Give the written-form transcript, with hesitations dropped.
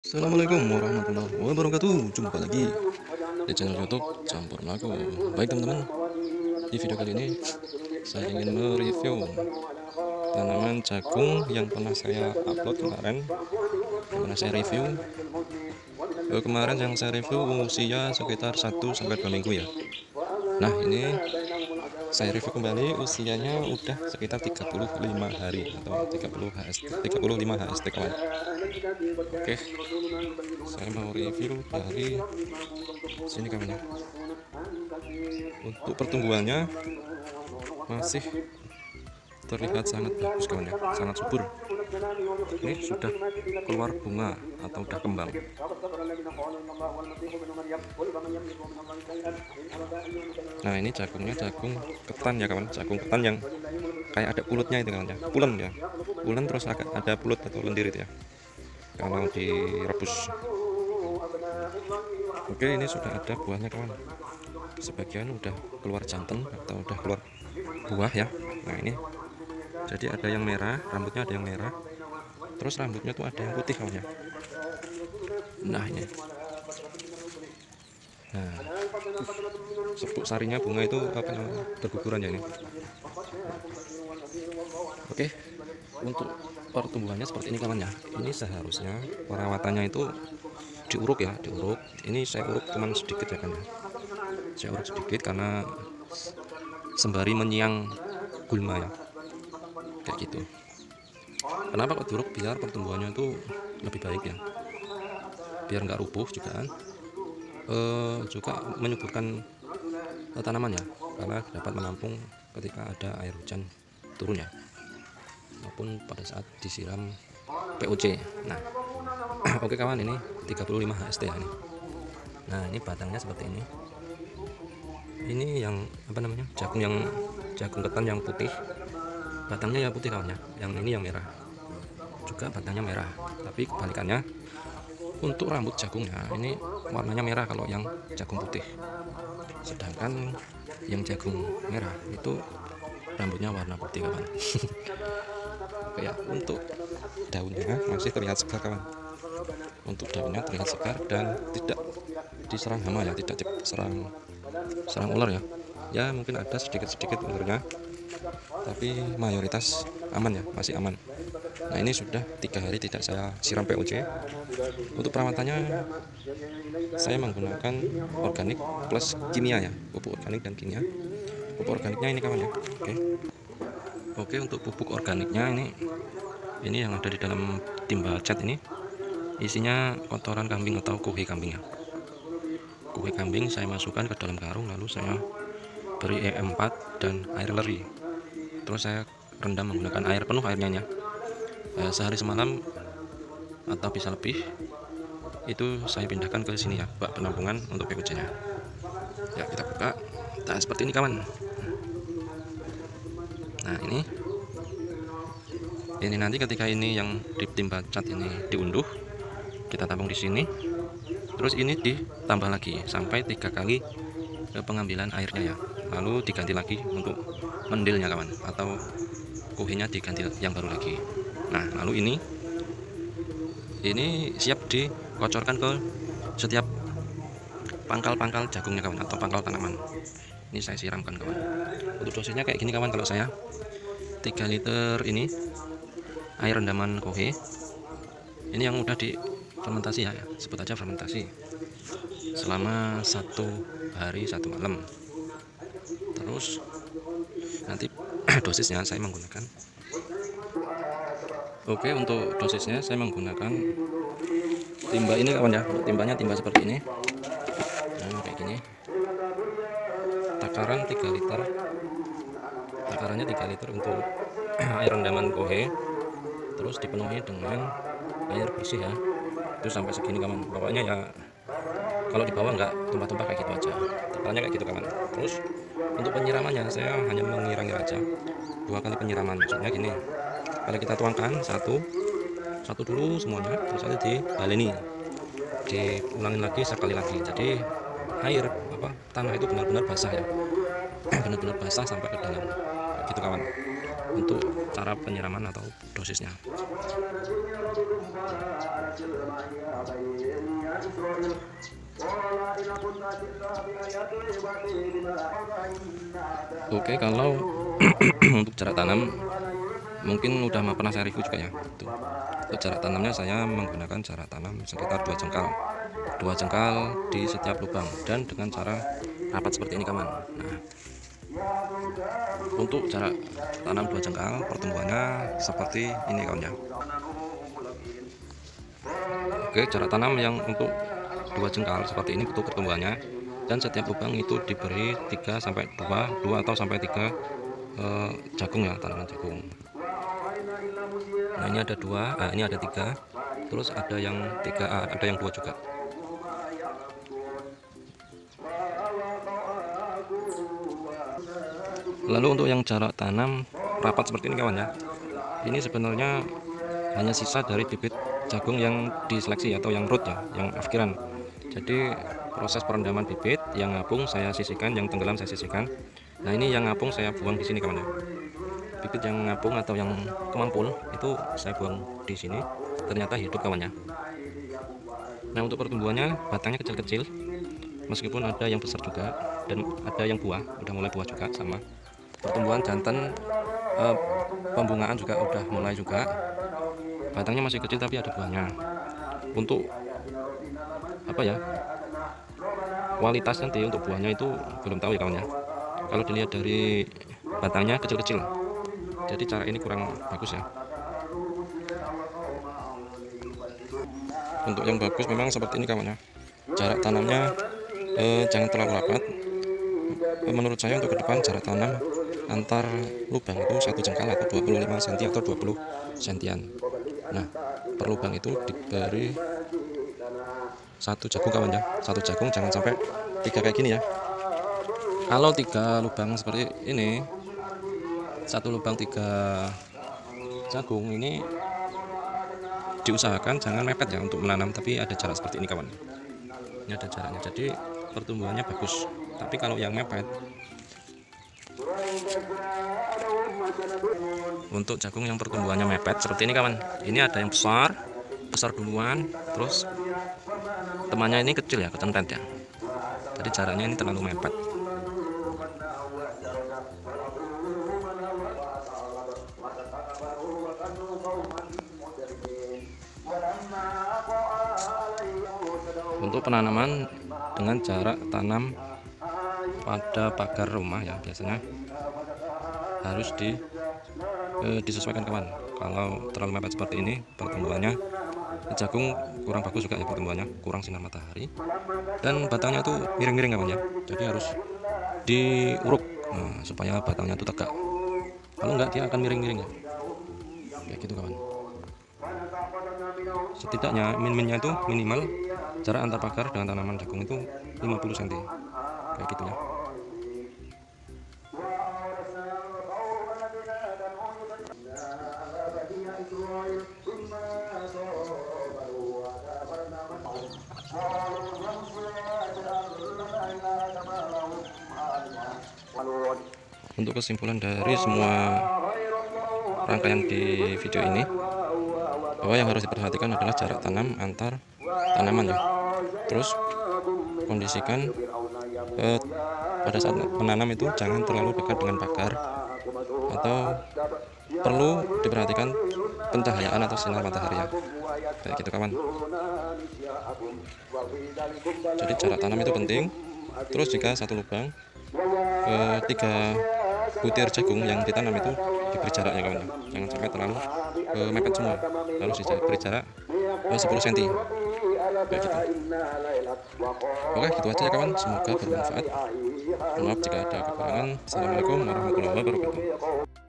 Assalamualaikum warahmatullahi wabarakatuh. Jumpa lagi di channel YouTube Campur Melaku. Baik teman-teman, di video kali ini saya ingin mereview tanaman jagung yang pernah saya upload kemarin. Kemarin saya review kemarin yang saya review usia sekitar 1 sampai 2 minggu ya. Nah, ini saya review kembali, usianya udah sekitar 35 hari atau 35 HST kawan. Oke, saya mau review dari sini kawan ya. Untuk pertumbuhannya masih terlihat sangat bagus kawan ya, sangat subur. Ini sudah keluar bunga atau udah kembang. Nah, ini jagungnya jagung ketan ya kawan, jagung ketan yang kayak ada pulutnya itu kawan ya, pulen ya, pulen terus ada pulut atau lendir itu ya kalau direbus. Oke, ini sudah ada buahnya kawan, sebagian udah keluar jantan atau udah keluar buah ya. Nah, ini jadi ada yang merah, rambutnya ada yang merah, terus rambutnya tuh ada yang putih kawan ya. Nah, ini sepuk sarinya bunga itu apa namanya, berguguran ya ini. Oke, untuk pertumbuhannya seperti ini kawan ya. Ini seharusnya perawatannya itu diuruk ya, diuruk. Ini saya uruk cuman sedikit ya kan ya. Saya uruk sedikit karena sembari menyiang gulma ya, kayak gitu. Kenapa kok diuruk? Biar pertumbuhannya itu lebih baik ya, biar nggak rubuh juga kan. Juga menyuburkan tanaman ya, karena dapat menampung ketika ada air hujan turun ya, maupun pada saat disiram POC. Nah, oke kawan, ini 35 HST ya ini. Nah, ini batangnya seperti ini. Ini yang apa namanya, jagung ketan yang putih, batangnya ya putih kawan ya. Yang ini yang merah juga, batangnya merah, tapi kebalikannya untuk rambut jagungnya ini warnanya merah kalau yang jagung putih, sedangkan yang jagung merah itu rambutnya warna putih kawan. Oke ya, untuk daunnya masih terlihat segar kawan. Untuk daunnya terlihat segar dan tidak diserang hama ya, tidak diserang ular ya. Ya mungkin ada sedikit ularnya, tapi mayoritas aman ya, masih aman. Nah, ini sudah 3 hari tidak saya siram POC. Untuk perawatannya saya menggunakan organik plus kimia ya, pupuk organik dan kimia. Pupuk organiknya ini kawan ya. Oke, untuk pupuk organiknya ini yang ada di dalam timba cat ini isinya kotoran kambing atau kuhai kambing ya. Kuhai kambing saya masukkan ke dalam karung, lalu saya beri E4 dan air leri. Terus saya rendam menggunakan air penuh airnya ya. Sehari semalam atau bisa lebih, itu saya pindahkan ke sini ya, bak penampungan untuk POC nya ya. Kita buka, nah seperti ini kawan. Nah, ini nanti ketika ini yang ditimba cat ini diunduh, kita tampung di sini, terus ini ditambah lagi sampai 3 kali pengambilan airnya ya, lalu diganti lagi untuk mendilnya kawan, atau kuhinya diganti yang baru lagi. Nah, lalu ini siap dikocorkan ke setiap pangkal-pangkal jagungnya kawan, atau pangkal tanaman. Ini saya siramkan kawan. Untuk dosisnya kayak gini kawan, kalau saya 3 liter ini air rendaman kohe. Ini yang udah difermentasi ya, sebut aja fermentasi, selama 1 hari 1 malam. Terus nanti dosisnya saya menggunakan, untuk dosisnya saya menggunakan timba ini kawan ya. Timbanya timba seperti ini. Nah, kayak gini. Takaran 3 liter. Takarannya 3 liter untuk air rendaman kohe. Terus dipenuhi dengan air bersih ya. Itu sampai segini kawan. Pokoknya ya kalau di bawah nggak tumpah-tumpah, kayak gitu aja. Takarannya kayak gitu kawan. Terus untuk penyiramannya saya hanya mengira-ngira aja. 2 kali penyiraman. Maksudnya gini, kalau kita tuangkan satu dulu semuanya, terus nanti dibaleni, diulangin lagi sekali lagi. Jadi air tanah itu benar-benar basah ya, benar-benar basah sampai ke dalam, gitu kawan. Untuk cara penyiraman atau dosisnya. Oke, kalau untuk jarak tanam mungkin udah pernah saya review juga ya. Untuk jarak tanamnya saya menggunakan jarak tanam sekitar 2 jengkal. 2 jengkal di setiap lubang dan dengan cara rapat seperti ini kawan. Nah, untuk jarak tanam 2 jengkal pertumbuhannya seperti ini kawan ya. Oke, jarak tanam yang untuk 2 jengkal seperti ini untuk pertumbuhannya, dan setiap lubang itu diberi 3 sampai 2 atau sampai 3 jagung ya, tanaman jagung. Nah, ini ada 2, ini ada 3, terus ada yang 3, ada yang 2 juga. Lalu untuk yang jarak tanam rapat seperti ini kawan ya, ini sebenarnya hanya sisa dari bibit jagung yang diseleksi atau yang root ya, yang afkiran. Jadi proses perendaman bibit, yang ngapung saya sisihkan, yang tenggelam saya sisihkan. Nah, ini yang ngapung saya buang di sini kawan ya. Bibit yang ngapung atau yang kemampul itu saya buang di sini, ternyata hidup kawan ya. Nah, untuk pertumbuhannya batangnya kecil-kecil, meskipun ada yang besar juga dan ada yang buah, udah mulai buah juga sama. Pertumbuhan jantan, pembungaan juga udah mulai juga. Batangnya masih kecil tapi ada buahnya. Untuk apa ya, kualitas nanti untuk buahnya itu belum tahu ya kawan ya. Kalau dilihat dari batangnya kecil-kecil, jadi cara ini kurang bagus ya. Untuk yang bagus memang seperti ini kawan ya. Jarak tanamnya jangan terlalu rapat. Menurut saya untuk ke depan jarak tanam antar lubang itu 1 jengkal atau 25 cm atau 20 cm. Nah, per lubang itu diberi 1 jagung kawan ya. 1 jagung, jangan sampai 3 kayak gini ya. Kalau 3 lubang seperti ini, 1 lubang 3 jagung, ini diusahakan jangan mepet ya untuk menanam, tapi ada jarak seperti ini kawan. Ini ada jaraknya, jadi pertumbuhannya bagus. Tapi kalau yang mepet, untuk jagung yang pertumbuhannya mepet seperti ini kawan, ini ada yang besar duluan, terus temannya ini kecil ya, kecentret ya. Jadi jaraknya ini terlalu mepet. Untuk penanaman dengan jarak tanam pada pagar rumah ya, biasanya harus disesuaikan kawan. Kalau terlalu mepet seperti ini, pertumbuhannya jagung kurang bagus juga ya, pertumbuhannya kurang sinar matahari, dan batangnya itu miring-miring kawan ya. Jadi harus diuruk supaya batangnya itu tegak. Kalau enggak dia akan miring-miring ya, kayak gitu kawan. Setidaknya minimnya itu minimal jarak antar pagar dengan tanaman jagung itu 50 cm, kayak gitu ya. Untuk kesimpulan dari semua rangkaian di video ini, bahwa yang harus diperhatikan adalah jarak tanam antar tanaman ya. Terus kondisikan pada saat menanam itu jangan terlalu dekat dengan pagar, atau perlu diperhatikan pencahayaan atau sinar matahari ya, kayak gitu kawan. Jadi jarak tanam itu penting. Terus jika 1 lubang 3 butir jagung yang ditanam itu diberi jarak ya kawan ya, jangan sampai terlalu mepet semua, harus diberi jarak 10 cm kayak gitu. Oke, gitu aja ya kawan, semoga bermanfaat. Maaf jika ada kekurangan. Assalamualaikum warahmatullahi wabarakatuh.